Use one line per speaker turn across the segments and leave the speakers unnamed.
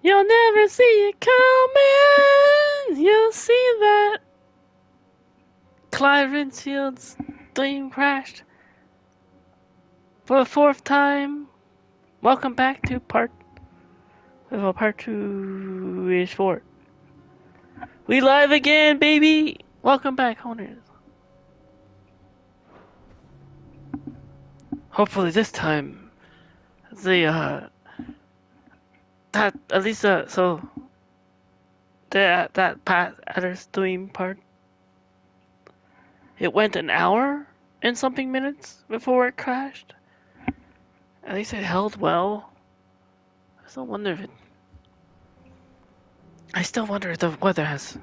You'll never see it coming. You'll see that Clive Rinsfield's dream crashed for the fourth time. Welcome back to part 2 is 4. We live again, baby. Welcome back, owners. Hopefully this time, that at least so that Pat Adder's stream part, it went an hour and something minutes before it crashed. At least it held well. I still wonder if the weather has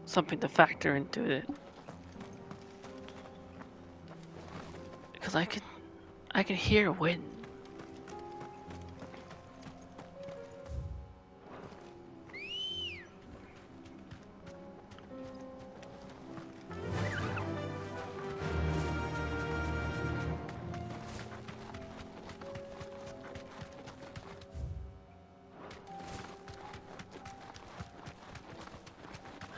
something to factor into it, because I can hear wind.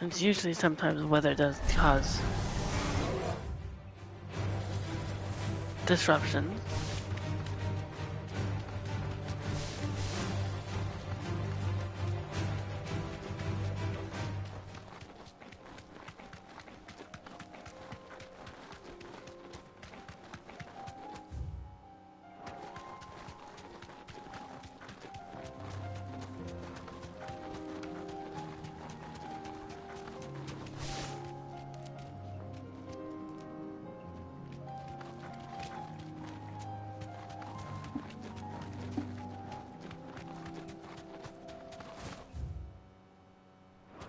It's usually sometimes the weather does cause disruptions.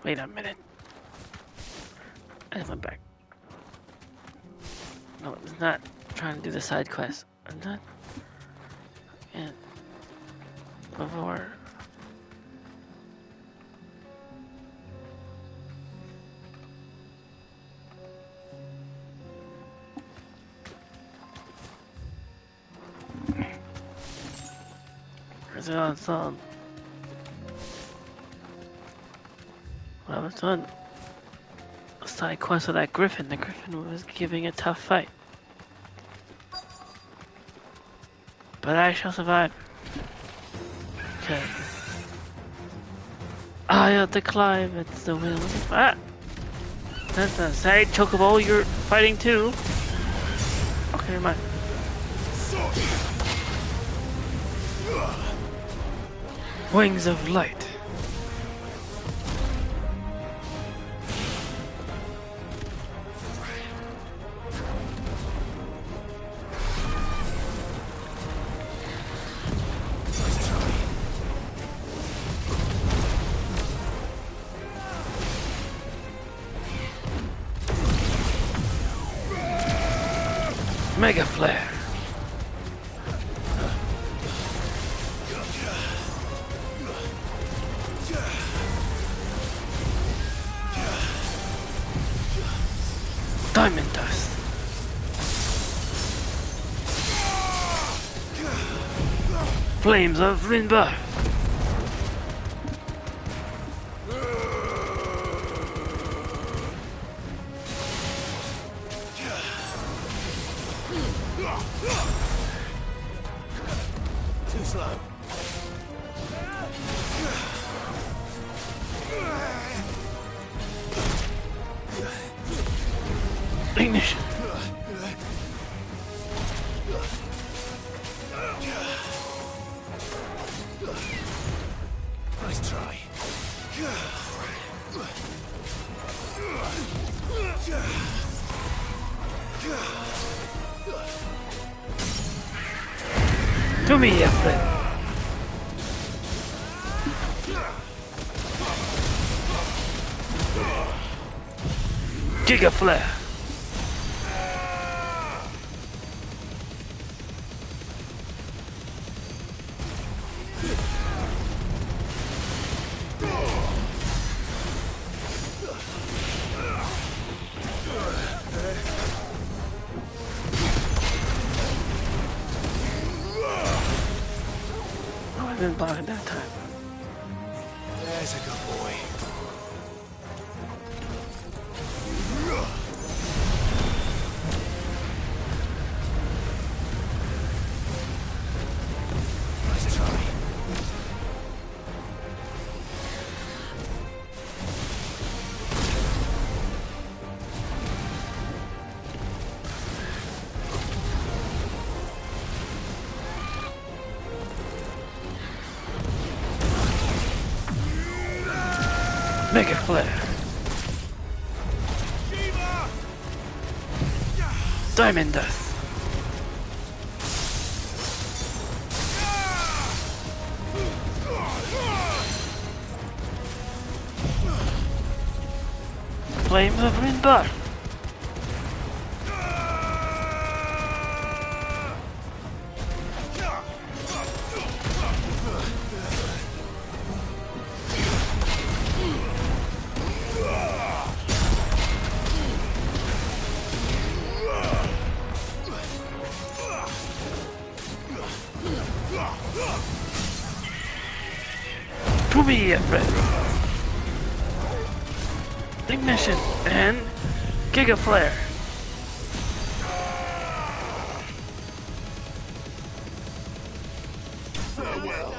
Wait a minute. I went back. No, it's not trying to do the side quest. I'm not. And before. Is it on song? Well, I was on a side quest of that Griffin. The Griffin was giving a tough fight. But I shall survive. Okay. I have to climb, it's the will. Ah! That's a side chocobo you're fighting too. Okay, never mind. Wings of light. Mega Flare. Diamond Dust. Flames of Rinba.
Too slow.
Ignition.
Nice try.
To me, friend. Giga Flare. Oh, I didn't block it that time.
There's a good boy. Nice try.
Mega flare. Diamond death. Flames of Rinbar. To be a friend. Ignition and Giga Flare.
Farewell.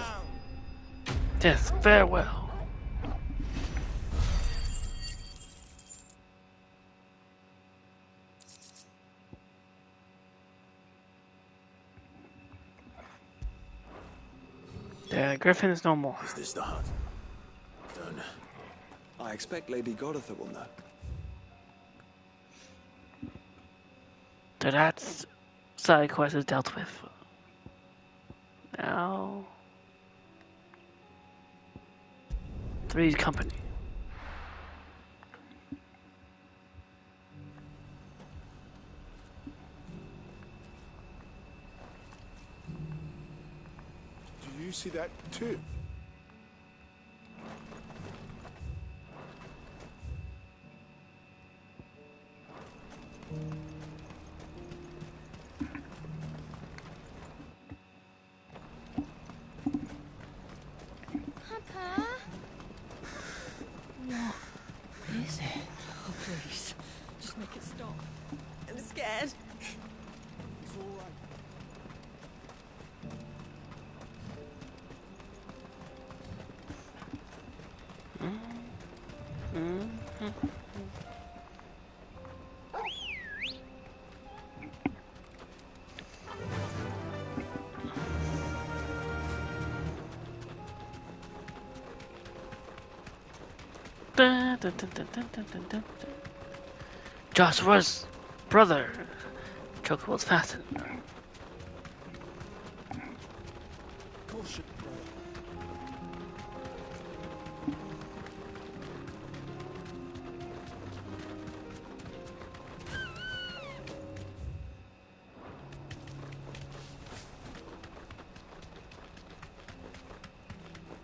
Yes, farewell. The Griffin is no more.
Is this the hut? Don't know.
I expect Lady Godotha will know.
So that's side quest is dealt with. Now, Three's Company.
Do you see that too?
Papa? What is it? Oh, please. Just make it stop. I'm scared.
It's all right.
Dun, dun, dun, dun, dun, dun, dun, dun. Joshua's brother. Chocobo's fastened.
Caution, brother.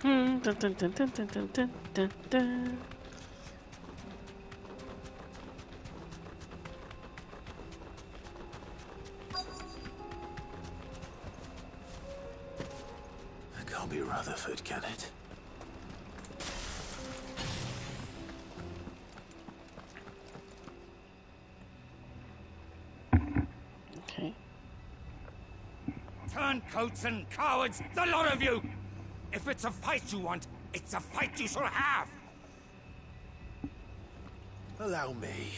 Dun, dun, dun, dun, dun, dun, dun, dun, dun.
That can't be Rutherford, can it?
Okay.
Turncoats and cowards, the lot of you! If it's a fight you want, it's a fight you shall have!
Allow me.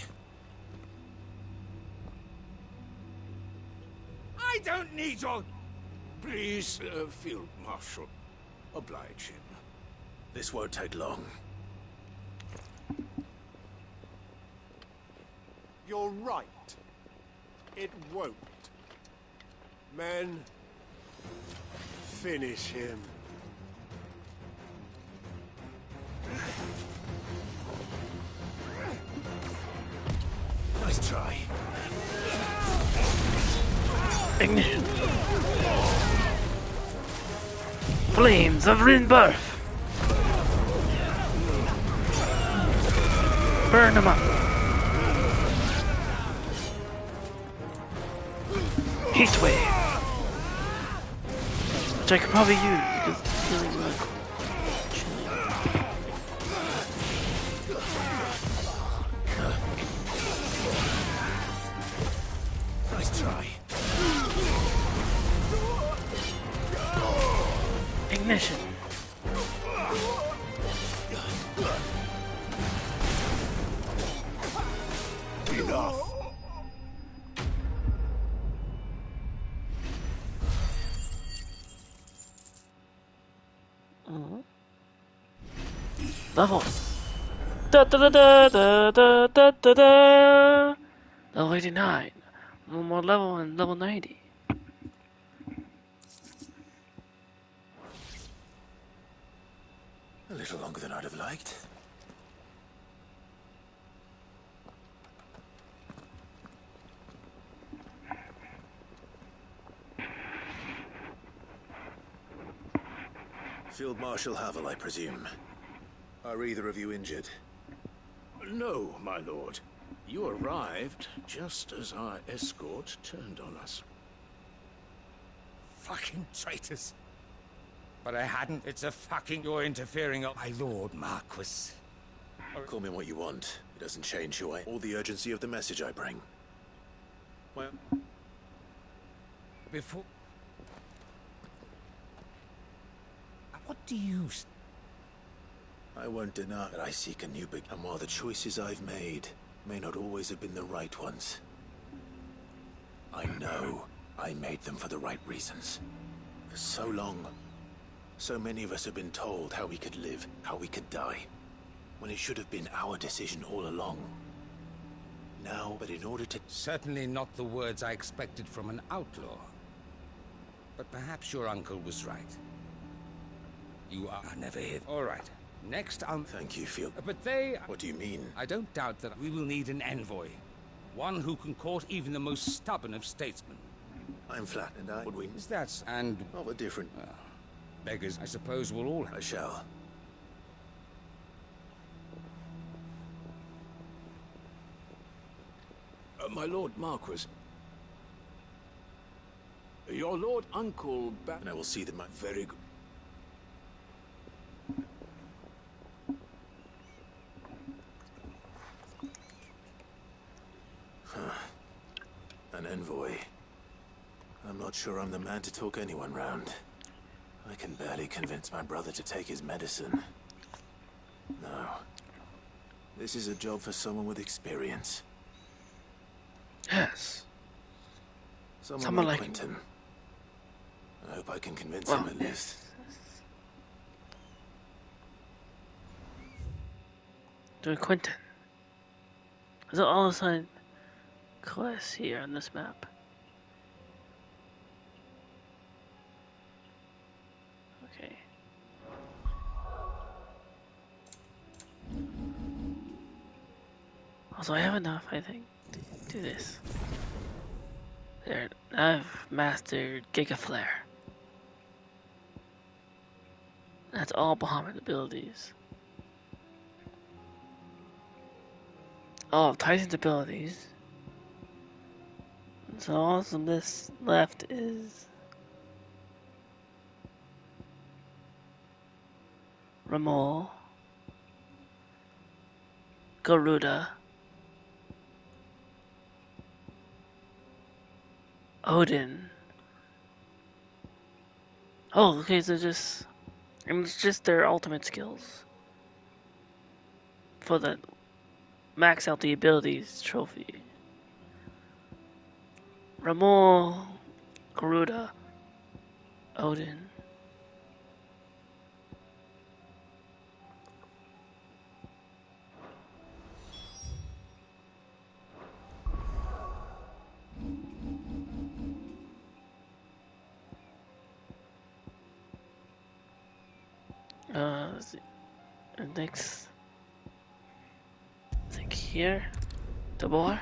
I don't need your...
Please, Field Marshal. Oblige him. This won't take long. You're right. It won't. Men, finish him. Nice try.
Ignition. Flames of Rinbirth. Burn them up. Heat wave. Which I could probably use because it's feeling like chilly. Level. Da da da da da da da da da. Level 89. One more level and level 90.
A little longer than I'd have liked. Field Marshal Havel, I presume. Are either of you injured?
No, my lord. You arrived just as our escort turned on us.
Fucking traitors. But I hadn't. It's a fucking... You're interfering, my lord Marquis.
Call me what you want. It doesn't change who I am or the urgency of the message I bring. Well...
Before... What do you...
I won't deny that I seek a new beginning, and while the choices I've made may not always have been the right ones, I know I made them for the right reasons. For so long, so many of us have been told how we could live, how we could die, when it should have been our decision all along. Now, but in order to...
Certainly not the words I expected from an outlaw. But perhaps your uncle was right. You are never here. All right. Next,
Thank you, Field.
But they...
What do you mean?
I don't doubt that we will need an envoy. One who can court even the most stubborn of statesmen.
I'm flat, and I... Would we...
Is that... And...
Of a different...
beggars, I suppose, will all...
I shall.
My lord Marquis. Your lord uncle back...
And I will see that my...
Very good.
An envoy. I'm not sure I'm the man to talk anyone round. I can barely convince my brother to take his medicine. No. This is a job for someone with experience.
Yes.
Someone like Quentin. I hope I can convince him at least.
Doing Quentin. Is it all of a sudden class here on this map? Okay. Also, I have enough, I think, to do this. There, I've mastered Giga Flare. That's all Bahamut abilities. All of Tyson's abilities. So all this left is Ramol, Garuda, Odin. Oh, okay, so it's just their ultimate skills for the max out the abilities trophy. Ramol, Garuda, Odin. Let's see. Next, I think here, the bar.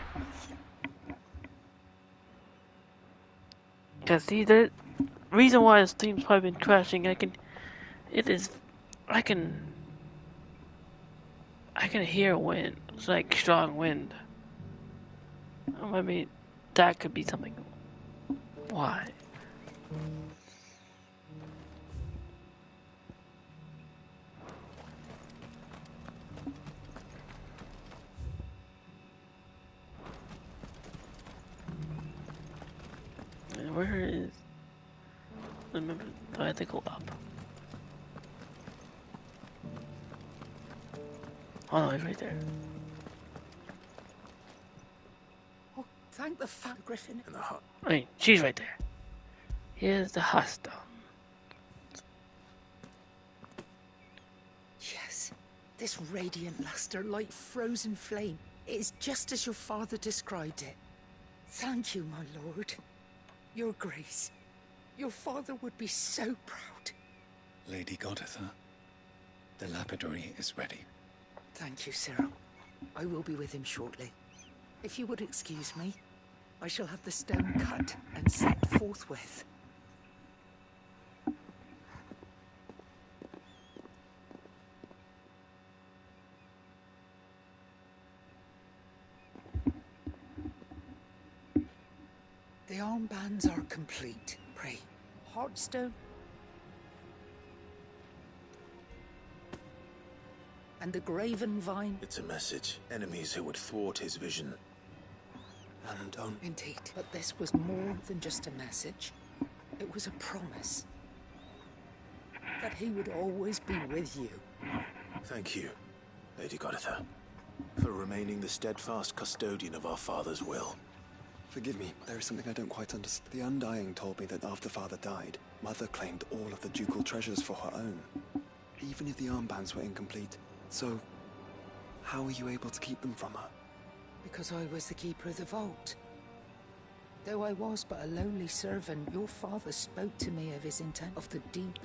Cause see, the reason why this team's probably been crashing, I can hear wind. It's like strong wind. Maybe that could be something. Why? And where is? Remember, do I have to go up? Oh no, it's right there.
Oh, thank the fat griffin.
And the hut.
Wait, she's right there. Here's the hostel.
Yes,
This radiant luster like frozen flame. It is just as your father described it. Thank you, my lord. Your grace. Your father would be so proud.
Lady Goditha, the lapidary is ready.
Thank you, Cyril. I will be with him shortly. If you would excuse me, I shall have the stone cut and set forthwith. The armbands are complete. Pray, Heartstone and the graven vine.
It's a message. Enemies who would thwart his vision. And don't...
Indeed. But this was more than just a message. It was a promise. That he would always be with you.
Thank you, Lady Goditha, for remaining the steadfast custodian of our father's will.
Forgive me, there is something I don't quite understand. The Undying told me that after Father died, Mother claimed all of the ducal treasures for her own. Even if the armbands were incomplete. So, how were you able to keep them from her?
Because I was the keeper of the vault. Though I was but a lowly servant, your father spoke to me of his intent, of the deep...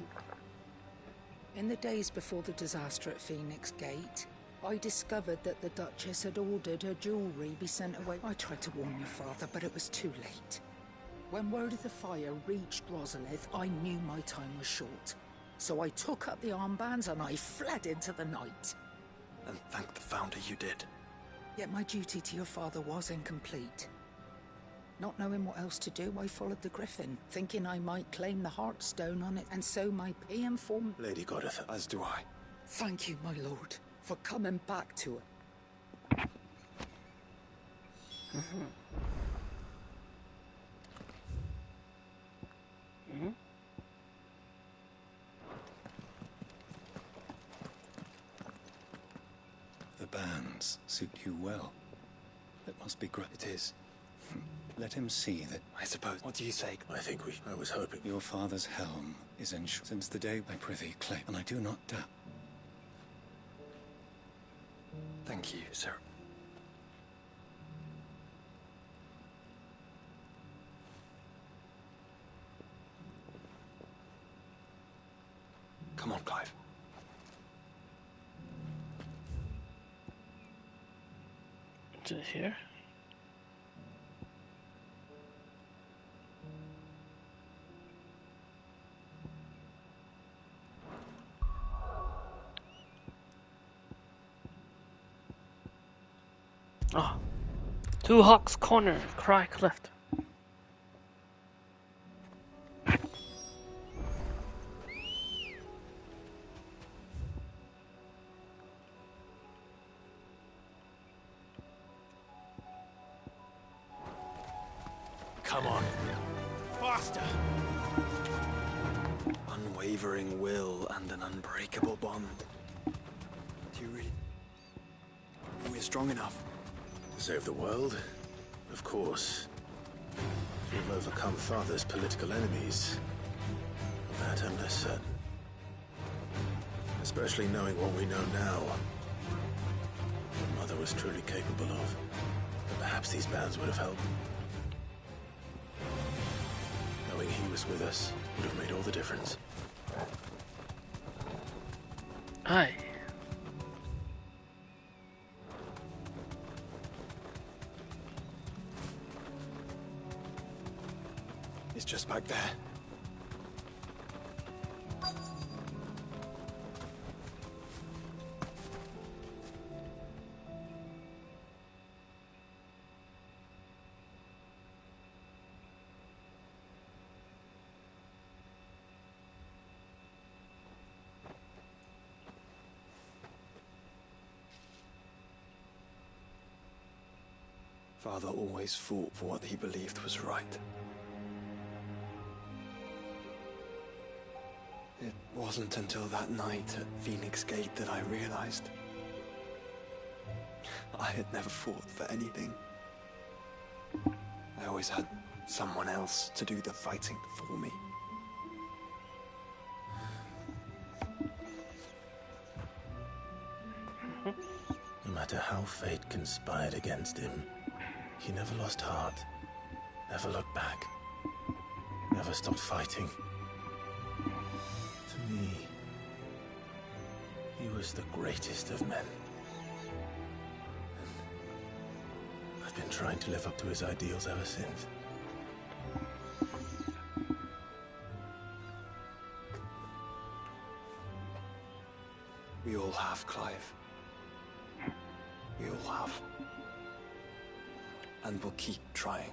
In the days before the disaster at Phoenix Gate, I discovered that the Duchess had ordered her jewelry be sent away. I tried to warn your father, but it was too late. When word of the fire reached Rosalith, I knew my time was short. So I took up the armbands and I fled into the night.
And thank the Founder you did.
Yet my duty to your father was incomplete. Not knowing what else to do, I followed the Griffin, thinking I might claim the Heartstone on it, and so my P informed...
Lady Goditha.
As do I.
Thank you, my lord, for coming back to it.
The bands suit you well. It must be great.
It is.
Let him see that.
I suppose. What do you say?
I was hoping.
Your father's helm is ensured since the day I prithee claim, and I do not doubt.
Thank you, sir. Come on, Clive.
Is it here? Oh. Two Hawks Corner, Cry Cleft.
Come on. Faster!
Unwavering will and an unbreakable bond. Do you really... We're strong enough?
To save the world? Of course. We've overcome Father's political enemies. Of that I'm less certain. Especially knowing what we know now. What Mother was truly capable of. But perhaps these bands would have helped. Knowing he was with us would have made all the difference.
Aye.
It's just back there. Father always fought for what he believed was right. It wasn't until that night at Phoenix Gate that I realized I had never fought for anything. I always had someone else to do the fighting for me.
matter how fate conspired against him, he never lost heart, never looked back, never stopped fighting. To me, he was the greatest of men. And I've been trying to live up to his ideals ever since.
We all have, Clive. We all have. And we'll keep trying.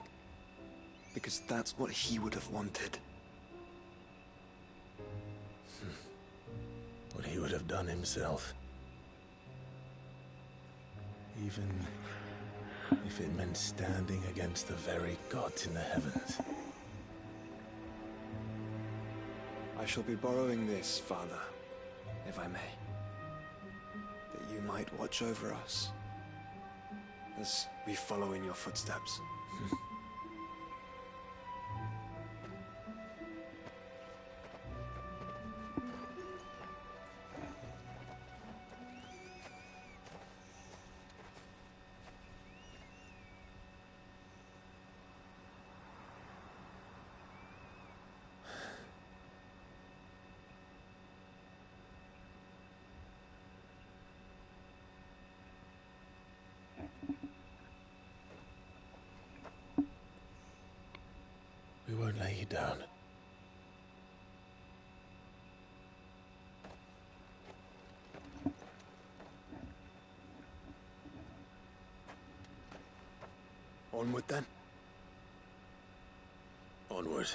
Because that's what he would have wanted.
What he would have done himself. Even if it meant standing against the very gods in the heavens.
I shall be borrowing this, Father, if I may. That you might watch over us as we follow in your footsteps.
We won't lay you down.
Onward then.
Onward.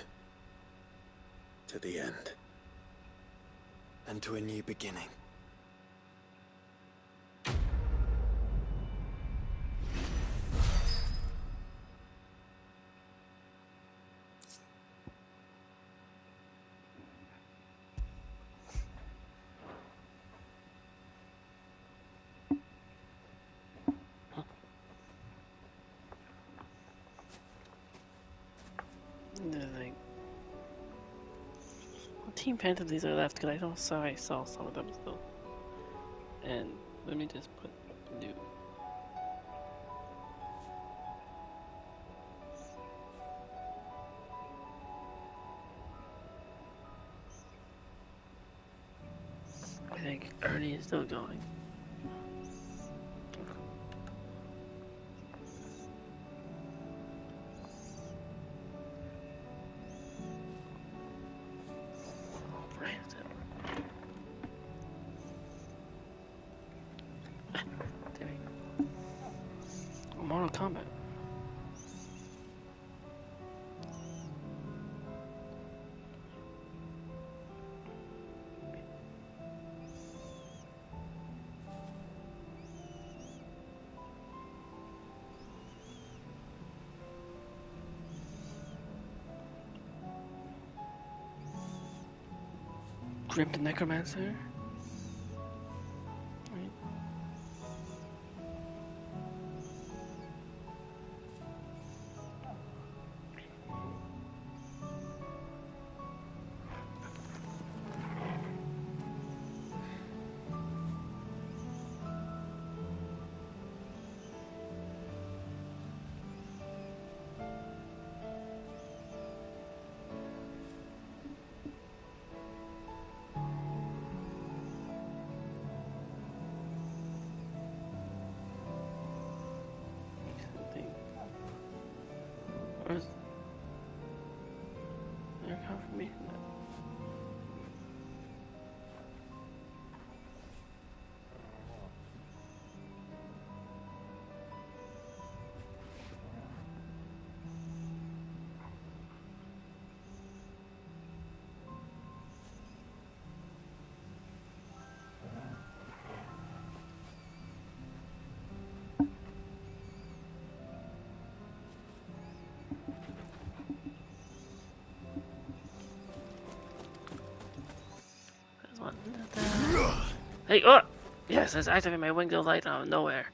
To the end.
And to a new beginning.
What team fantasies are left? Because I saw some of them still. And let me just put new. I think Ernie is still going. Mortal Kombat. Grim the Necromancer. Where's their confirmation? Hey, oh! Yes, it's activating my wings of light out of nowhere.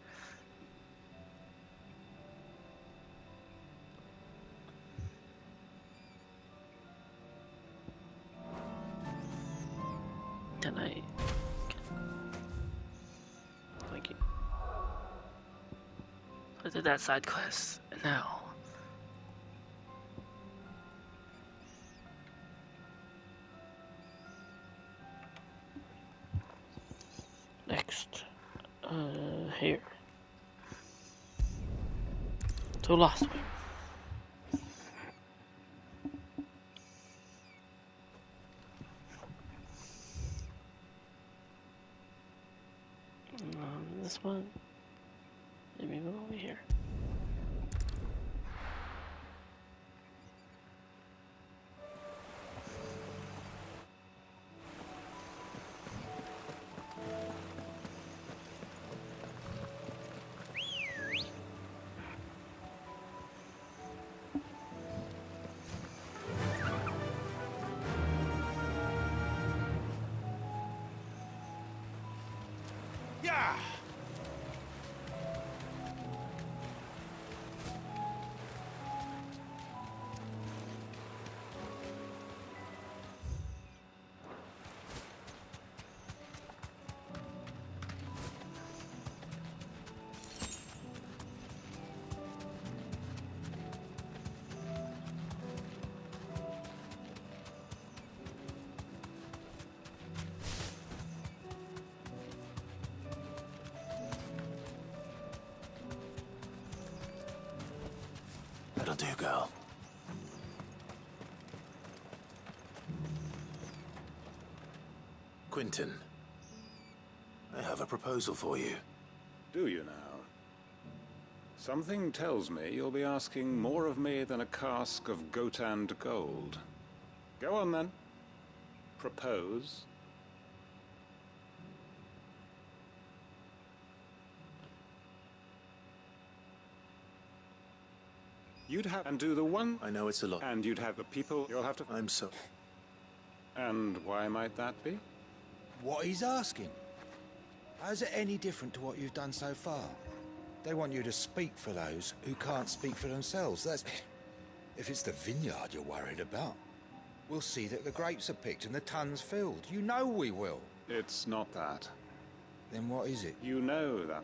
Can I... Thank you. I did that side quest. And now. Next. Here. To last one. This one. Let me move over here.
Yeah!
That'll do, girl. Quentin, I have a proposal for you.
Do you now? Something tells me you'll be asking more of me than a cask of Gotand gold. Go on then. Propose. You'd have and do the one,
I know it's a lot.
and you'd have the people you'll have to.
I'm so...
And why might that be?
What he's asking. How's it any different to what you've done so far? They want you to speak for those who can't speak for themselves. That's... If it's the vineyard you're worried about, we'll see that the grapes are picked and the tons filled. You know we will.
It's not that.
Then what is it?
You know that.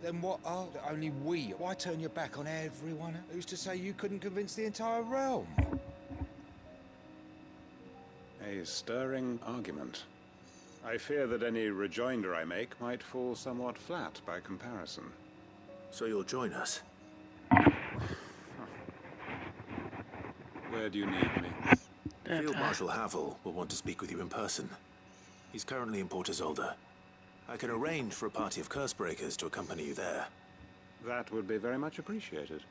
Then what are only we? Why turn your back on everyone? Who's to say you couldn't convince the entire realm?
A stirring argument. I fear that any rejoinder I make might fall somewhat flat by comparison.
So you'll join us?
Where do you need me?
Field Marshal Havel will want to speak with you in person. He's currently in Port Isolde. I can arrange for a party of Cursebreakers to accompany you there.
That would be very much appreciated.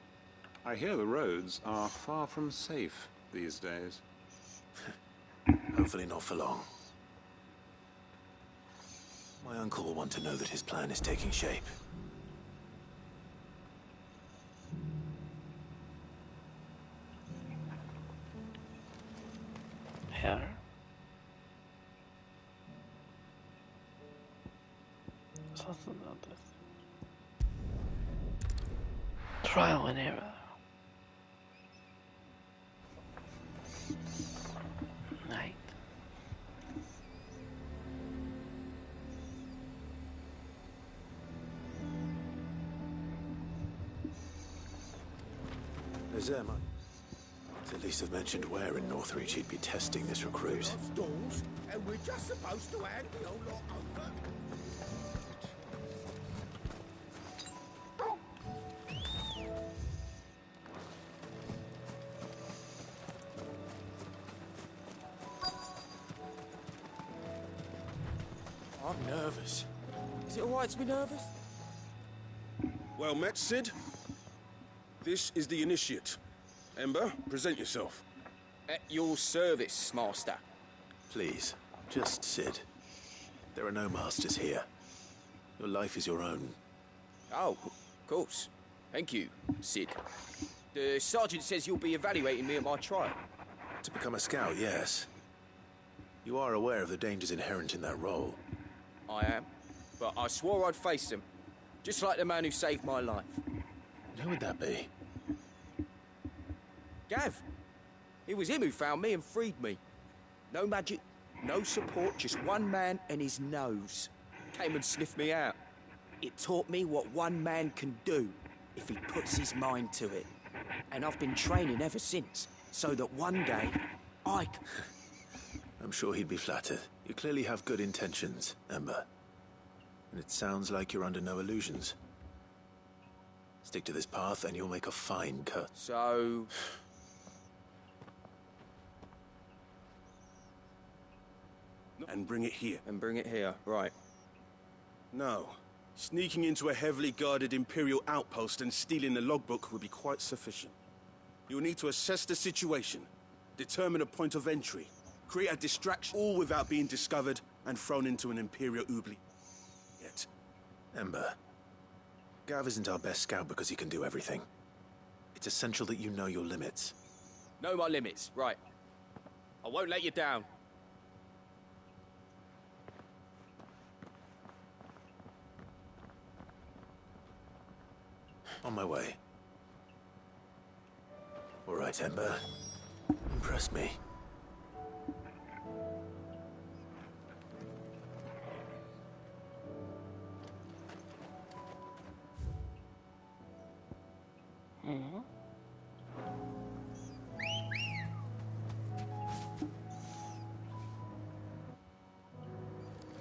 I hear the roads are far from safe these days.
Hopefully not for long. My uncle will want to know that his plan is taking shape.
Here. Something about this. Trial and error. Night.
Zem, at least have mentioned where in Northreach he'd be testing this recruit.
Stalls, and we're just supposed to hand the old lot over.
I'm nervous.
Is it all right to be nervous?
Well met, Sid. This is the initiate. Ember, present yourself.
At your service, Master.
Please, just Sid. There are no masters here. Your life is your own.
Oh, of course. Thank you, Sid. The sergeant says you'll be evaluating me at my trial.
To become a scout, yes. You are aware of the dangers inherent in that role.
I am. But I swore I'd face them. Just like the man who saved my life.
Who would that be?
Gav. It was him who found me and freed me. No magic, no support, just one man and his nose. Came and sniffed me out. It taught me what one man can do if he puts his mind to it. And I've been training ever since, so that one day I can...
I'm sure he'd be flattered. You clearly have good intentions, Ember. And it sounds like you're under no illusions. Stick to this path and you'll make a fine cut.
So...
And bring it here.
And bring it here, right.
No. Sneaking into a heavily guarded Imperial outpost and stealing the logbook would be quite sufficient. You'll need to assess the situation, determine a point of entry, create a distraction, all without being discovered and thrown into an Imperial oubli. Yet.
Ember, Gav isn't our best scout because he can do everything. It's essential that you know your limits.
Know my limits, right. I won't let you down.
On my way. All right, Ember. Impress me.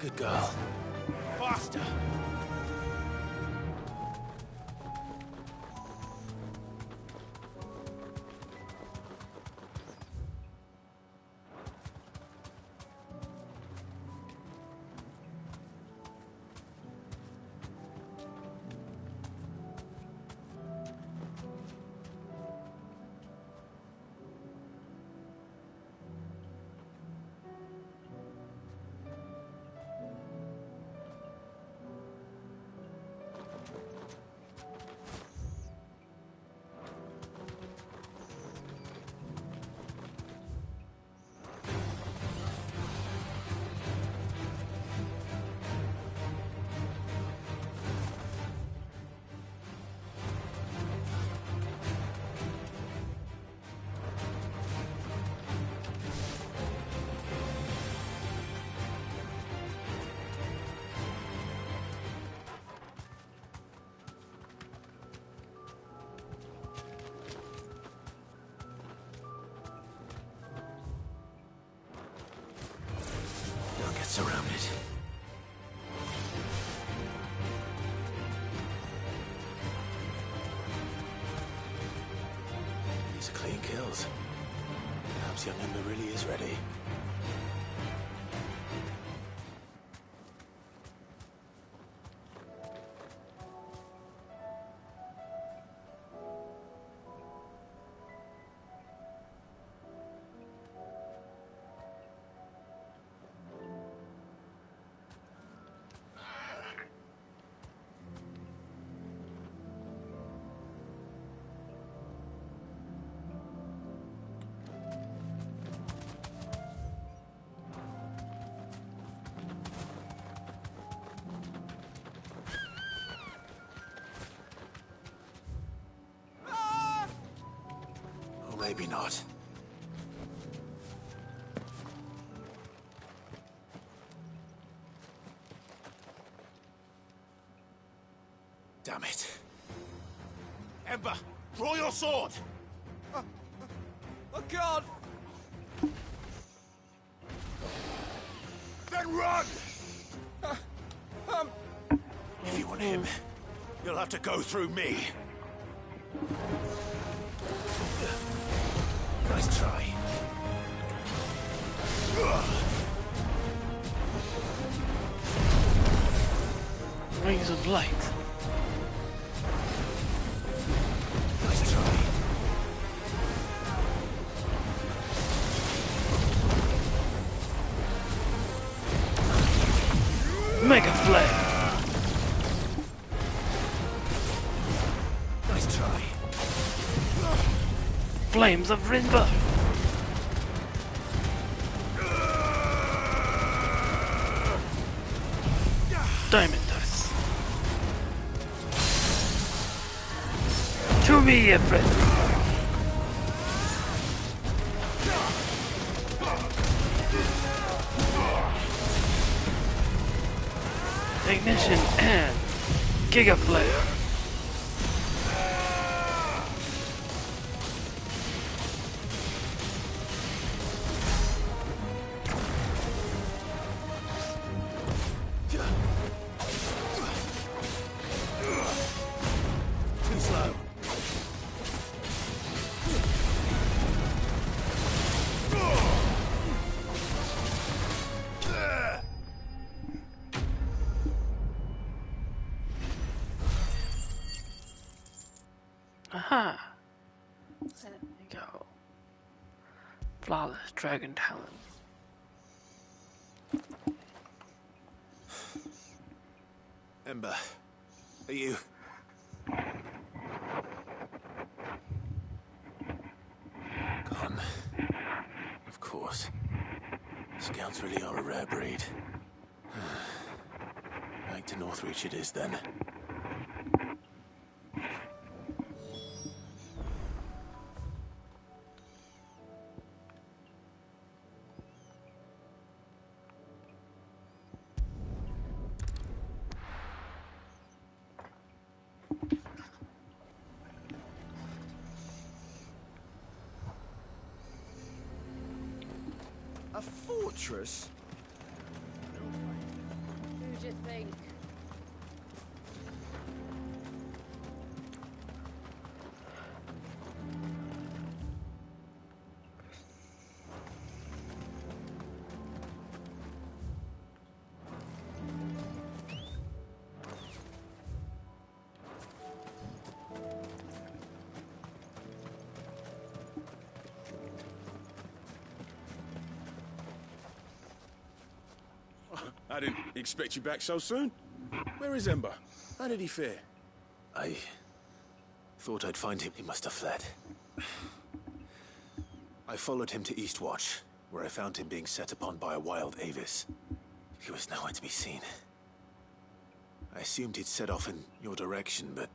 Good girl.
Faster!
Surrounded. These are clean kills. Perhaps young Ember really is ready. Maybe not. Damn it.
Ember, draw your sword!
I can't!
Then run! If you want him, you'll have to go through me.
Nice try.
Rings of light.
Nice try.
Mega flame.
Nice try.
Flames of Rinba. Diamond dust. To me, a friend. Ignition and Giga Flare.
Too slow.
Aha. There we go. Flawless Dragon Talon.
Ember, are you... Gone. Of course. Scouts really are a rare breed. Back to Northreach it is then.
A fortress?
Who'd you think?
I didn't expect you back so soon. Where is Ember? How did he fare?
I thought I'd find him. He must have fled. I followed him to Eastwatch, where I found him being set upon by a wild Avis. He was nowhere to be seen. I assumed he'd set off in your direction, but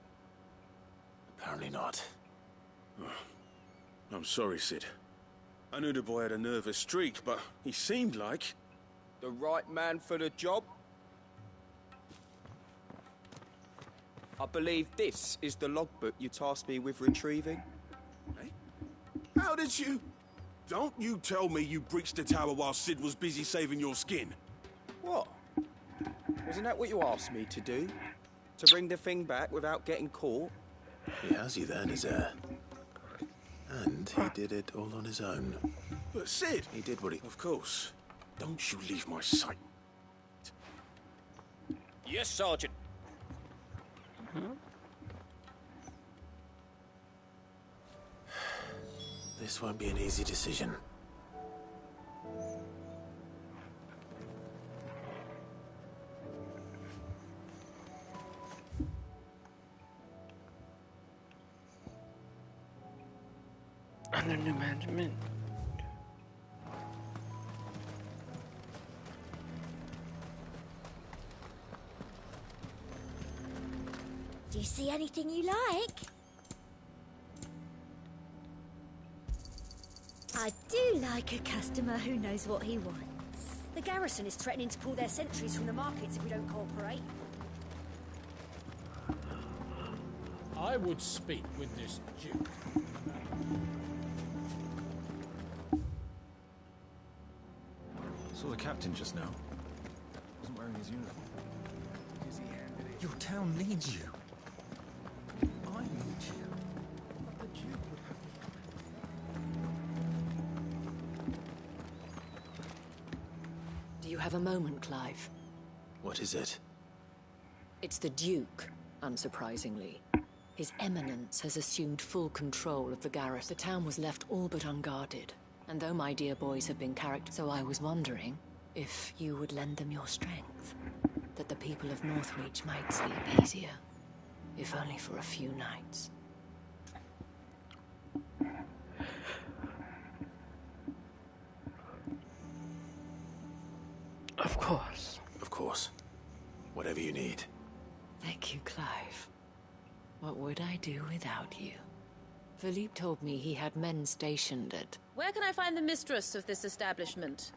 apparently not.
I'm sorry, Sid. I knew the boy had a nervous streak, but he seemed like...
The right man for the job? I believe this is the logbook you tasked me with retrieving.
Hey? How did you... Don't you tell me you breached the tower while Sid was busy saving your skin.
What? Wasn't that what you asked me to do? To bring the thing back without getting caught?
He has you then, his heir. And he did it all on his own.
But Sid...
He did what he...
Of course. Don't you leave my sight.
Yes, Sergeant.
This won't be an easy decision.
Under new management.
Do you see anything you like? I do like a customer who knows what he wants.
The garrison is threatening to pull their sentries from the markets if we don't cooperate.
I would speak with this Duke.
Saw the captain just now. Wasn't wearing his uniform. Your town needs you. I need you. But the Duke would have me.
Do you have a moment, Clive?
What is it?
It's the Duke, unsurprisingly. His Eminence has assumed full control of the garrison. The town was left all but unguarded. And though my dear boys have been so I was wondering if you would lend them your strength. That the people of Northreach might sleep easier, if only for a few nights.
Of course.
Of course. Whatever you need.
Thank you, Clive. What would I do without you? Philippe told me he had men stationed at...
Where can I find the mistress of this establishment?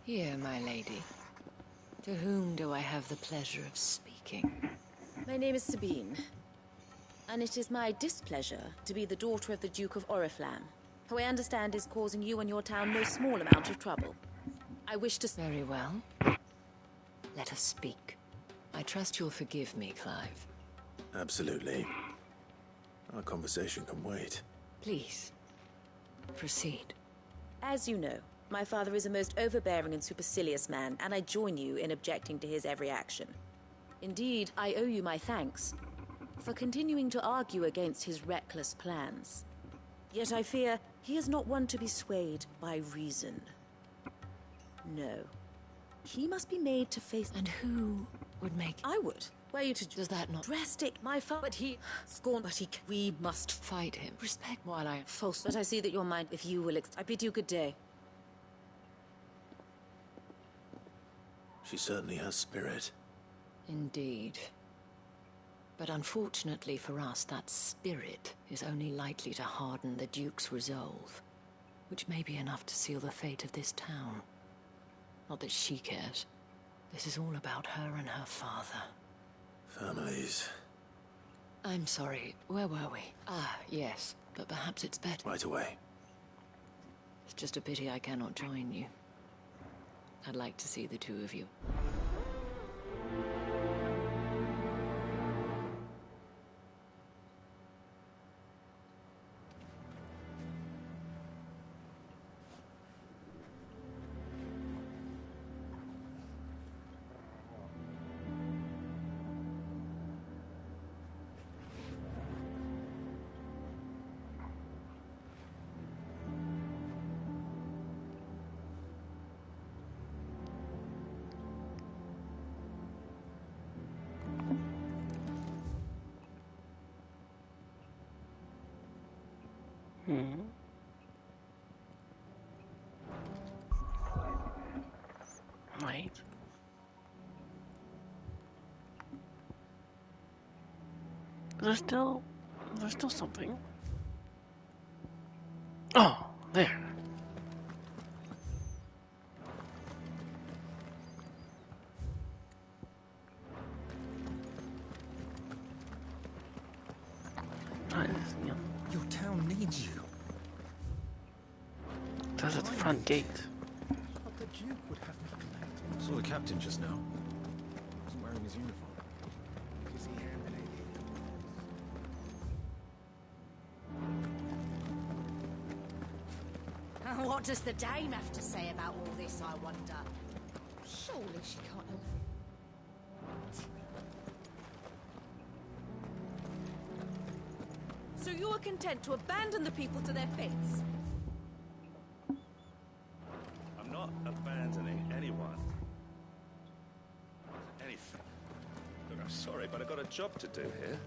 Here, my lady. To whom do I have the pleasure of speaking?
My name is Sabine, and it is my displeasure to be the daughter of the Duke of Oriflamme, who I understand is causing you and your town no small amount of trouble. I wish to...
Very well. Let us speak. I trust you'll forgive me, Clive.
Absolutely. Our conversation can wait.
Please, proceed.
As you know, my father is a most overbearing and supercilious man, and I join you in objecting to his every action. Indeed, I owe you my thanks for continuing to argue against his reckless plans. Yet I fear he is not one to be swayed by reason. No. He must be made to face...
And who would make...
I would. Were you to...
Does that not...
Drastic, my father... But he... Scorn... But he... We must...
Fight him. Respect while I...
False. But I see that your mind... If you will... I bid you good day.
She certainly has spirit.
Indeed. But unfortunately for us, that spirit is only likely to harden the Duke's resolve, which may be enough to seal the fate of this town. Not that she cares. This is all about her and her father.
Families.
I'm sorry, where were we? Ah, yes, but perhaps it's better.
Right away.
It's just a pity I cannot join you. I'd like to see the two of you.
Wait. There's still something. Oh, there.
Your town needs you.
That's at the front gate.
But the Duke would have me collect. Saw the captain just now. Wasn't wearing his uniform. Because he handed
it. What does the dame have to say about all this, I wonder? Surely she can't have...
So you are content to abandon the people to their fates?
I'm not abandoning anyone. Anything. Look, I'm sorry, but I've got a job to do here.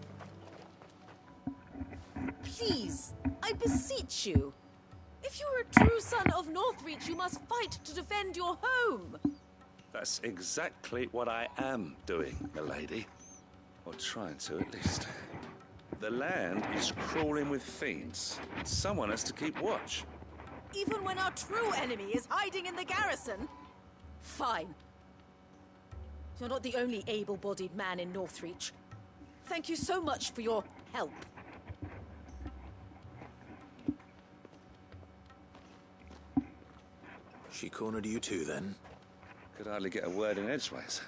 Please, I beseech you. If you are a true son of Northreach, you must fight to defend your home.
That's exactly what I am doing, milady. Or trying to, at least. The land is crawling with fiends. Someone has to keep watch.
Even when our true enemy is hiding in the garrison? Fine. You're not the only able-bodied man in Northreach. Thank you so much for your help.
She cornered you too, then?
Could hardly get a word in edgeways.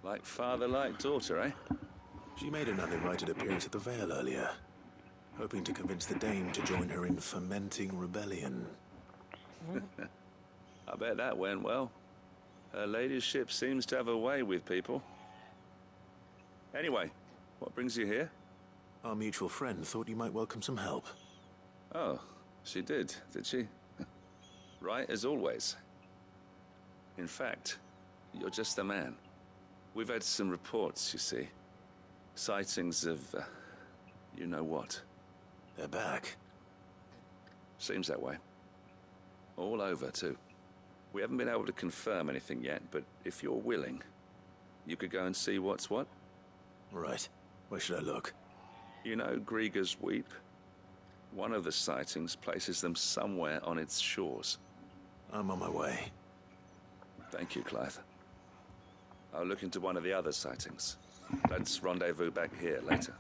Like father, like daughter, eh?
She made an uninvited appearance at the Vale earlier, hoping to convince the Dame to join her in fomenting rebellion.
I bet that went well. Her ladyship seems to have a way with people. Anyway, what brings you here?
Our mutual friend thought you might welcome some help.
Oh, she did she? Right as always. In fact, you're just the man. We've had some reports, you see. Sightings of, you know what.
They're back.
Seems that way. All over, too. We haven't been able to confirm anything yet, but if you're willing, you could go and see what's what.
Right. Where should I look?
You know Grieger's Weep? One of the sightings places them somewhere on its shores.
I'm on my way.
Thank you, Clive. I'll look into one of the other sightings. Let's rendezvous back here later.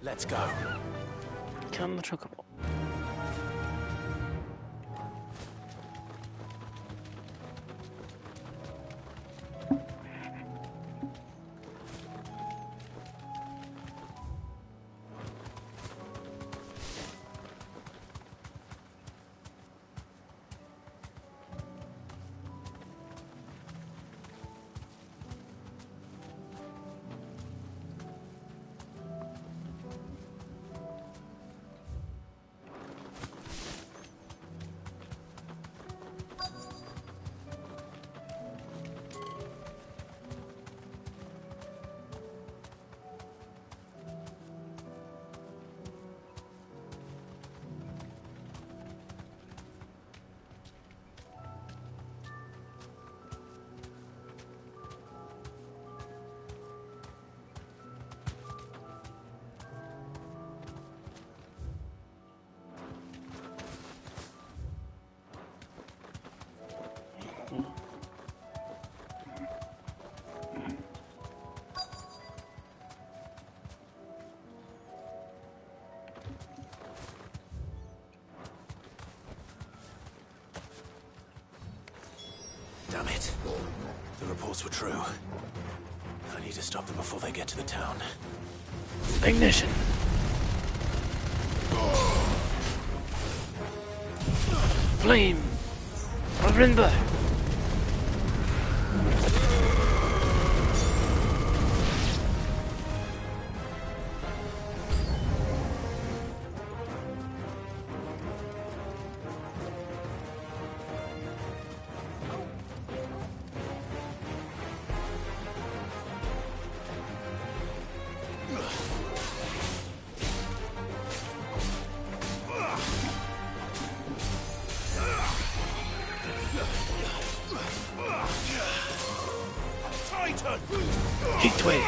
Let's go.
Get on the chocobo.
Damn it. The reports were true. I need to stop them before they get to the town.
Ignition. Flame. Remember. Heat wave.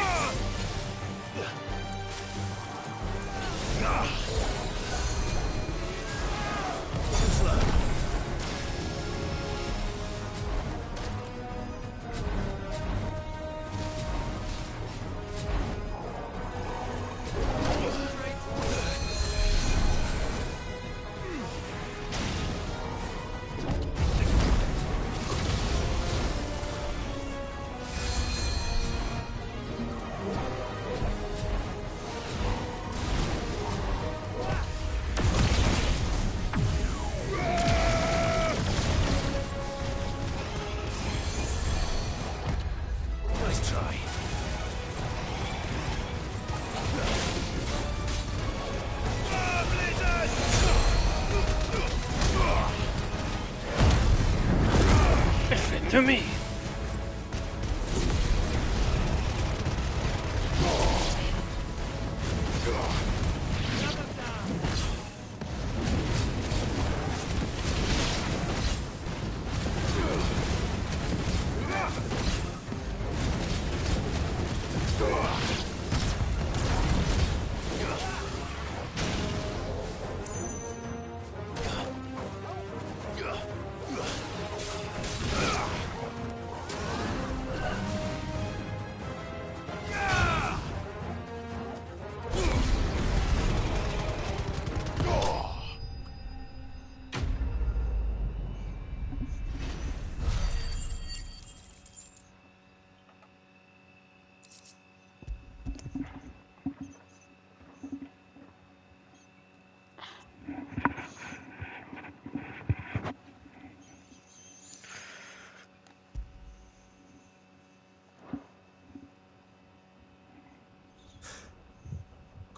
To me.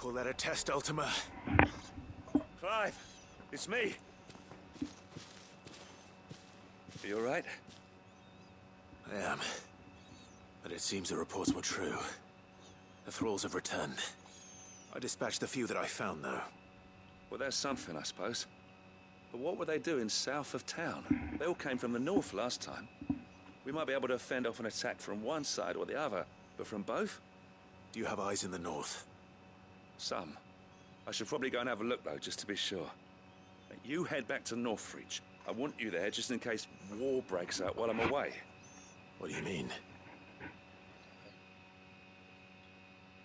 Call that a test, Ultima?
Clive, it's me. Are you all right?
I am. But it seems the reports were true. The thralls have returned. I dispatched the few that I found, though.
Well, that's something, I suppose. But what were they doing south of town? They all came from the north last time. We might be able to fend off an attack from one side or the other, but from both?
Do you have eyes in the north?
Some. I should probably go and have a look, though, just to be sure. You head back to Northreach. I want you there just in case war breaks out while I'm away.
What do you mean?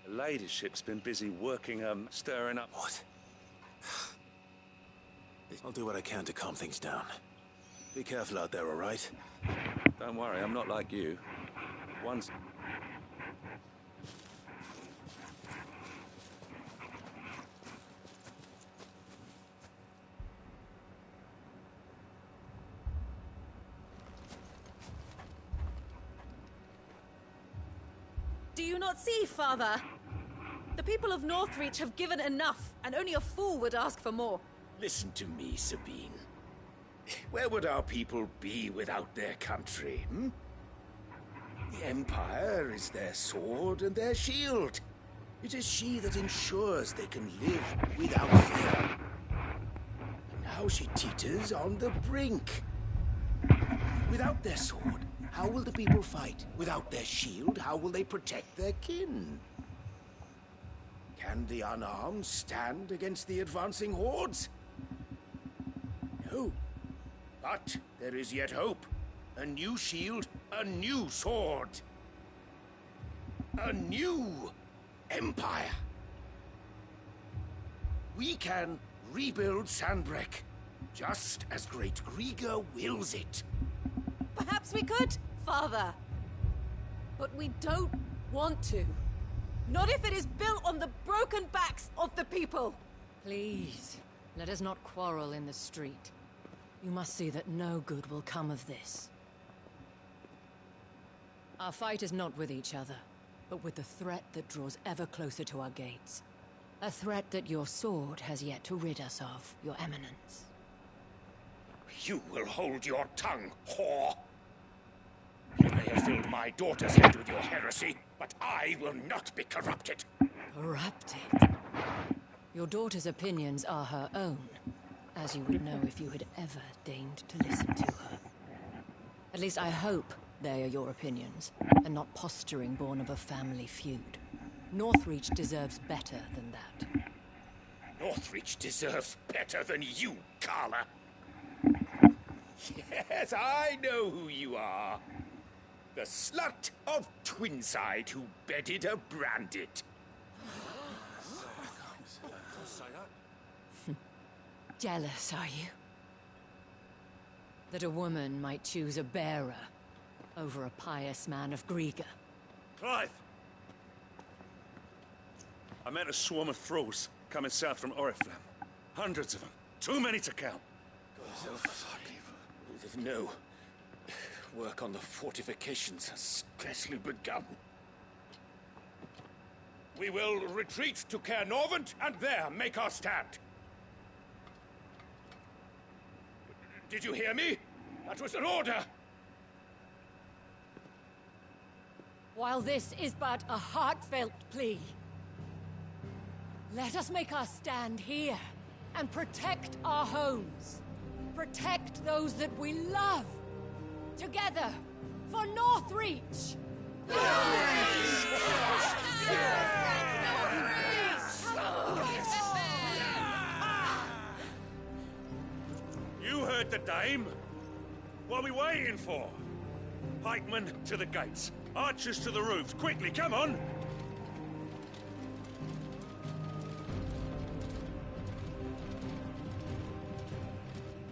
The ladyship's been busy working, stirring up...
What? I'll do what I can to calm things down. Be careful out there, all right?
Don't worry, I'm not like you. Once...
Do you not see, Father? The people of Northreach have given enough, and only a fool would ask for more.
Listen to me, Sabine. Where would our people be without their country, hmm? The Empire is their sword and their shield. It is she that ensures they can live without fear. And now she teeters on the brink. Without their sword, how will the people fight? Without their shield, how will they protect their kin? Can the unarmed stand against the advancing hordes? No. But there is yet hope. A new shield, a new sword. A new empire. We can rebuild Sandbreck, just as great Grieger wills it.
Perhaps we could, Father. But we don't want to. Not if it is built on the broken backs of the people.
Please, let us not quarrel in the street. You must see that no good will come of this. Our fight is not with each other, but with the threat that draws ever closer to our gates. A threat that your sword has yet to rid us of, Your Eminence.
You will hold your tongue, whore! You may have filled my daughter's head with your heresy, but I will not be corrupted.
Corrupted? Your daughter's opinions are her own, as you would know if you had ever deigned to listen to her. At least I hope they are your opinions, and not posturing born of a family feud. Northreach deserves better than that.
Northreach deserves better than you, Carla. Yes, I know who you are. The slut of Twinside who bedded a Brandit.
Jealous, are you? That a woman might choose a bearer over a pious man of Grieger.
Clive! I met a swarm of thralls coming south from Oriflamme. Hundreds of them. Too many to count.
No. Work on the fortifications has scarcely begun. We will retreat to Caer Norvent and there make our stand. Did you hear me? That was an order!
While this is but a heartfelt plea, let us make our stand here and protect our homes. Protect those that we love. Together, for Northreach!
You heard the dame. What are we waiting for? Pikemen to the gates. Archers to the roofs. Quickly, come on!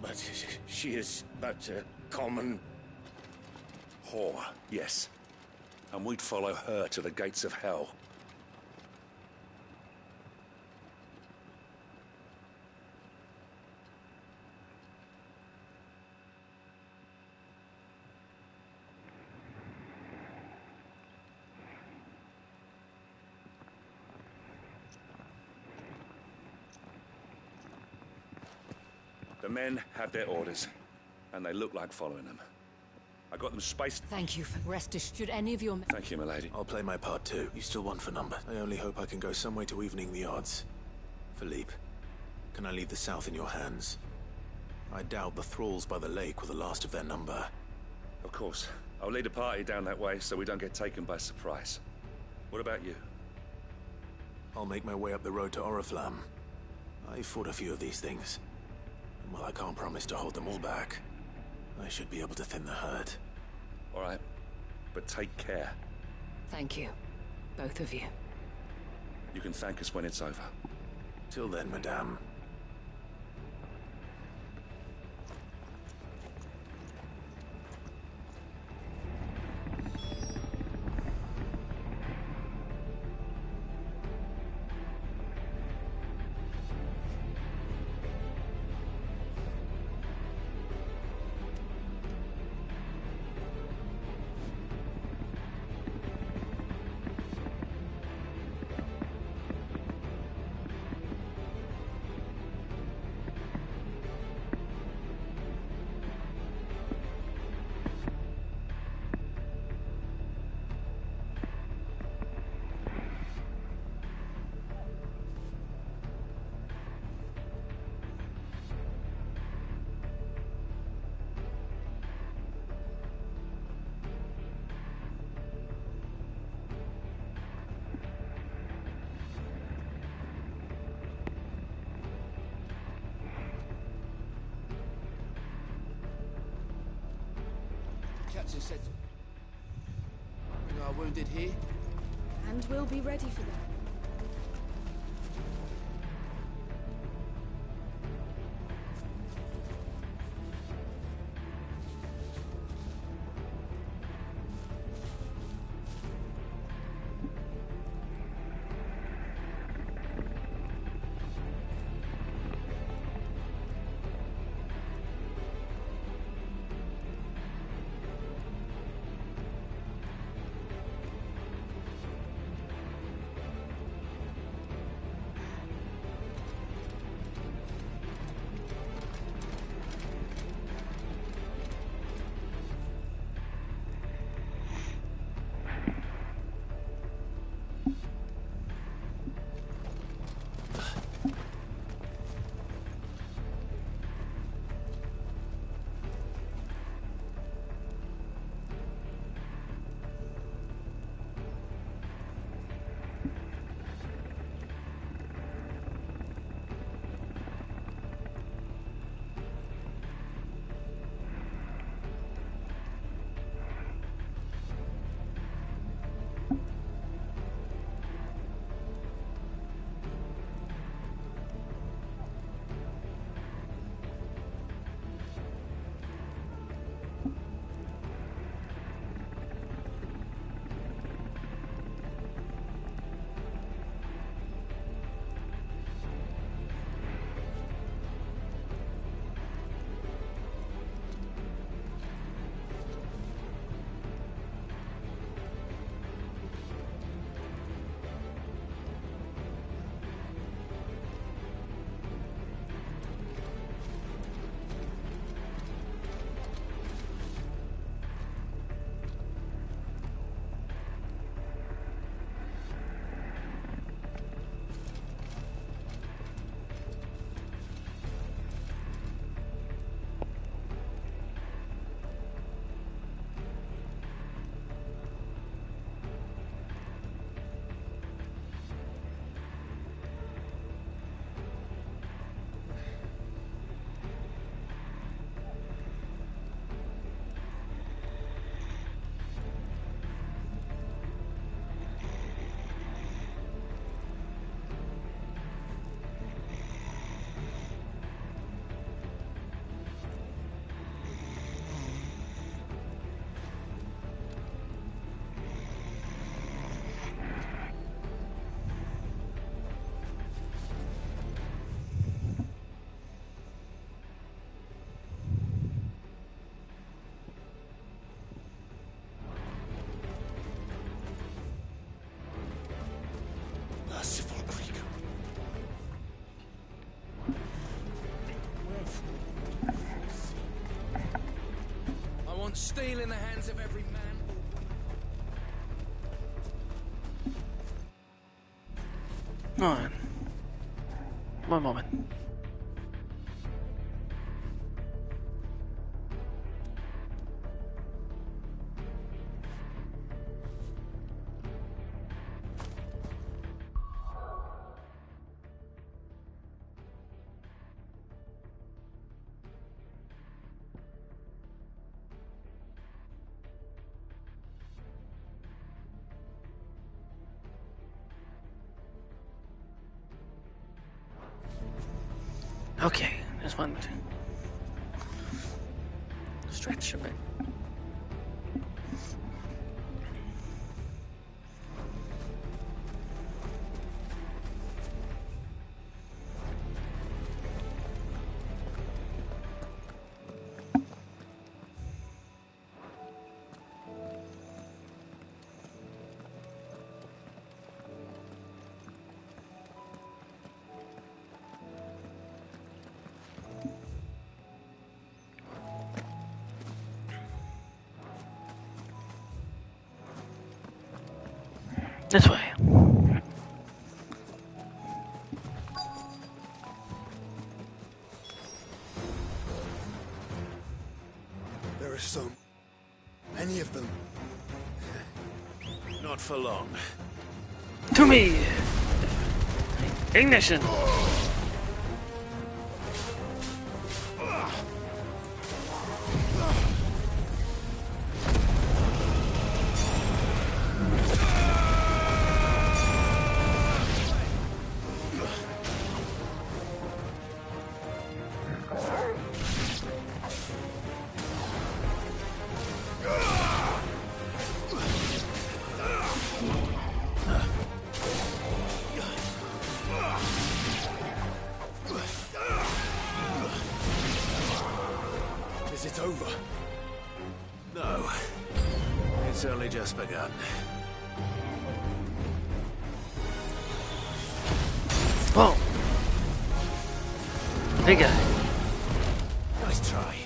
But she is but a common...
whore, yes. And we'd follow her to the gates of hell. The men have their orders, and they look like following them. I got them spaced.
Thank you for rest assured. Should any of your...
Thank you, milady.
I'll play my part too. You still want for number. I only hope I can go some way to evening the odds. Philippe, can I leave the south in your hands? I doubt the thralls by the lake were the last of their number.
Of course. I'll lead a party down that way so we don't get taken by surprise. What about you?
I'll make my way up the road to Oriflamme. I fought a few of these things. And while I can't promise to hold them all back, I should be able to thin the herd.
All right. But take care.
Thank you. Both of you.
You can thank us when it's over.
Till then, madame.
Captain said, bring our wounded here.
And we'll be ready for them.
want steel in the hands of every man.
On. One moment. Okay, just one to stretch a bit. This way.
There are so many of them.
Not for long.
To me! Ignition!
Is it over? No. It's only just begun.
Whoa! Big guy.
Nice try.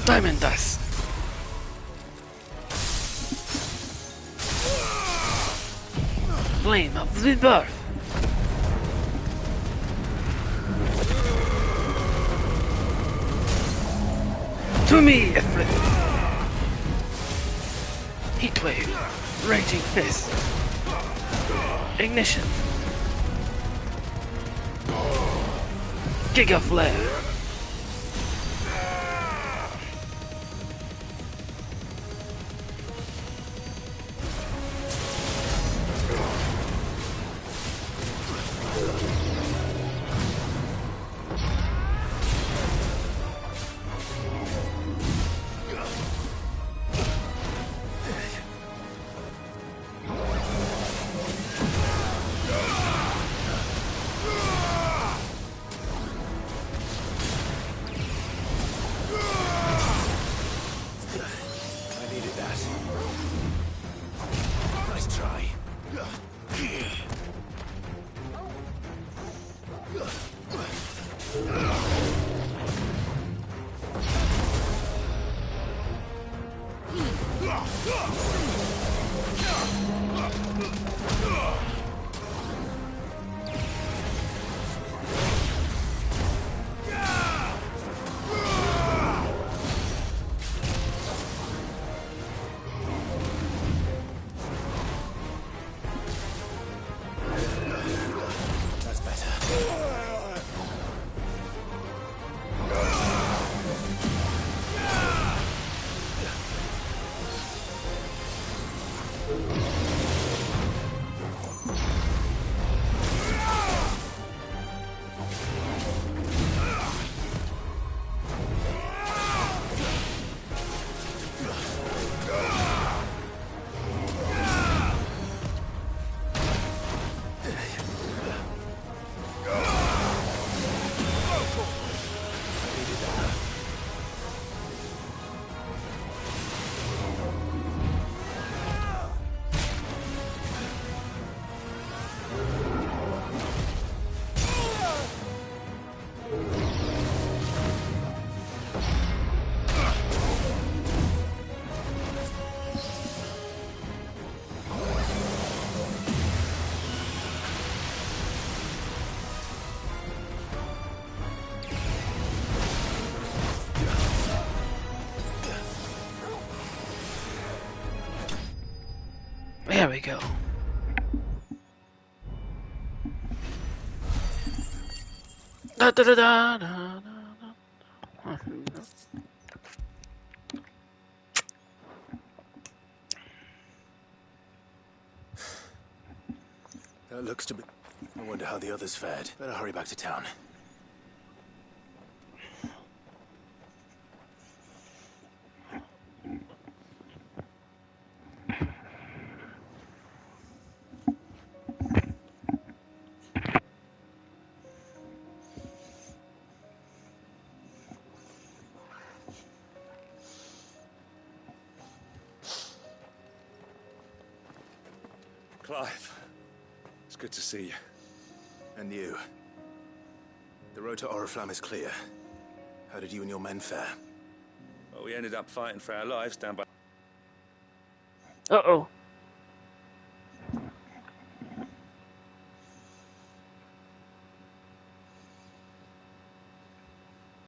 Diamond dust. Flame of rebirth. To me, Ifrit. Heatwave. Raging fist. Ignition. Giga flare. There we go. Da da da da da da.
That looks to be... I wonder how the others fared. Better hurry back to town.
Clive, it's good to see you.
And you. The road to Oriflamme is clear. How did you and your men fare?
Well, we ended up fighting for our lives down by...
Uh-oh.